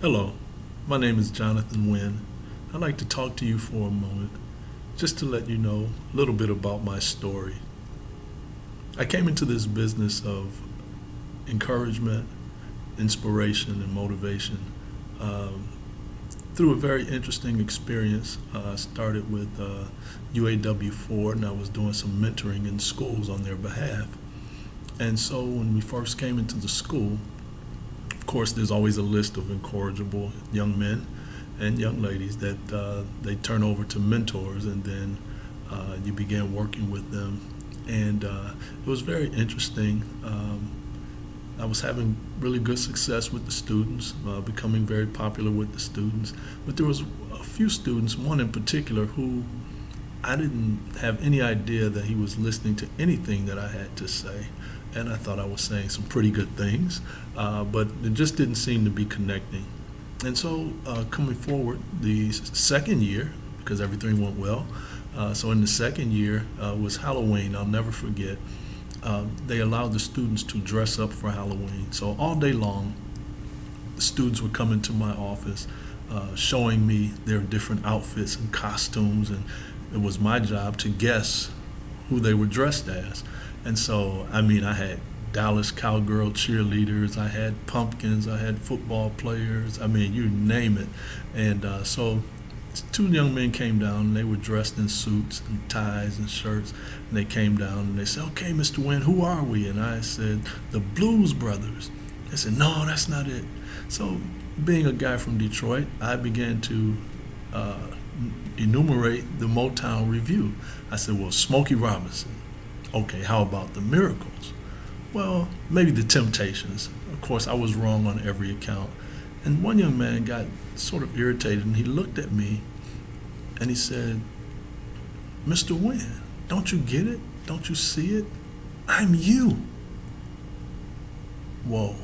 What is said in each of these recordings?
Hello, my name is Jonathan Wynne. I'd like to talk to you for a moment just to let you know a little bit about my story. I came into this business of encouragement, inspiration, and motivation um, through a very interesting experience. I started with UAW Ford, and I was doing some mentoring in schools on their behalf. And so when we first came into the school, of course, there's always a list of incorrigible young men and young ladies that they turn over to mentors, and then you begin working with them. And it was very interesting. I was having really good success with the students, becoming very popular with the students. But there was a few students, one in particular, who I didn't have any idea that he was listening to anything that I had to say. And I thought I was saying some pretty good things, but it just didn't seem to be connecting. And so coming forward, the second year, because everything went well, so in the second year was Halloween. I'll never forget. They allowed the students to dress up for Halloween. So all day long, the students would come into my office showing me their different outfits and costumes, and it was my job to guess who they were dressed as. And so, I mean, I had Dallas Cowgirl cheerleaders, I had pumpkins, I had football players, I mean, you name it. And so two young men came down, and they were dressed in suits and ties and shirts, and they came down and they said, "Okay, Mr. Wynne, who are we?" And I said, "The Blues Brothers." They said, "No, that's not it." So being a guy from Detroit, I began to enumerate the Motown Review. I said, "Well, Smokey Robinson." Okay, how about the Miracles? Well, maybe the Temptations. Of course, I was wrong on every account. And one young man got sort of irritated, and he looked at me and he said, "Mr. Wynne, don't you get it? Don't you see it? I'm you." Whoa.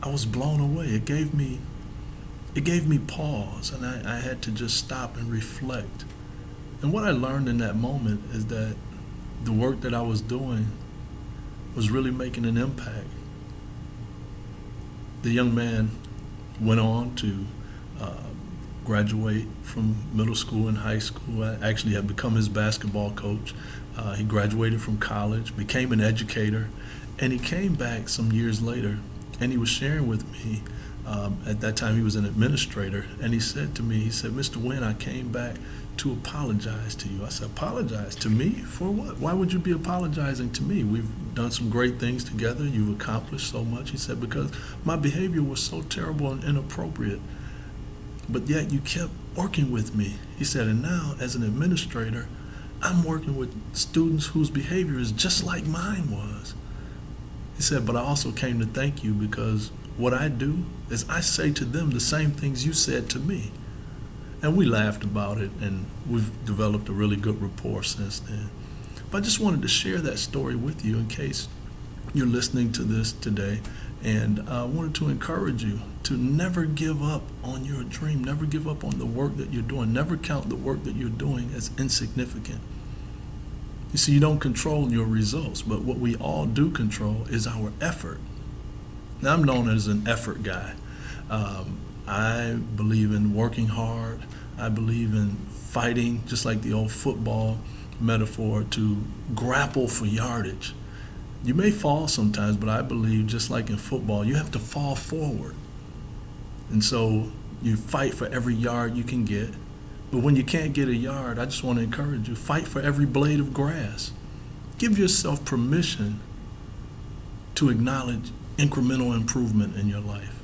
I was blown away. It gave me pause, and I had to just stop and reflect. And what I learned in that moment is that the work that I was doing was really making an impact. The young man went on to graduate from middle school and high school. I actually had become his basketball coach. He graduated from college, became an educator, and he came back some years later, and he was sharing with me. At that time, he was an administrator, and he said to me, he said, "Mr. Wynne, I came back to apologize to you." I said, "Apologize to me? For what? Why would you be apologizing to me? We've done some great things together. You've accomplished so much." He said, "Because my behavior was so terrible and inappropriate, but yet you kept working with me." He said, "And now, as an administrator, I'm working with students whose behavior is just like mine was." He said, "But I also came to thank you because what I do is I say to them the same things you said to me." And we laughed about it, and we've developed a really good rapport since then. But I just wanted to share that story with you in case you're listening to this today, and I wanted to encourage you to never give up on your dream, never give up on the work that you're doing, never count the work that you're doing as insignificant. You see, you don't control your results, but what we all do control is our effort. Now, I'm known as an effort guy. I believe in working hard. I believe in fighting, just like the old football metaphor, to grapple for yardage. You may fall sometimes, but I believe, just like in football, you have to fall forward. And so you fight for every yard you can get. But when you can't get a yard, I just want to encourage you, fight for every blade of grass. Give yourself permission to acknowledge incremental improvement in your life.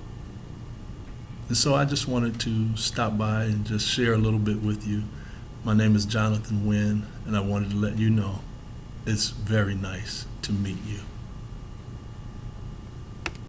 And so I just wanted to stop by and just share a little bit with you. My name is Jonathan Wynne, and I wanted to let you know it's very nice to meet you.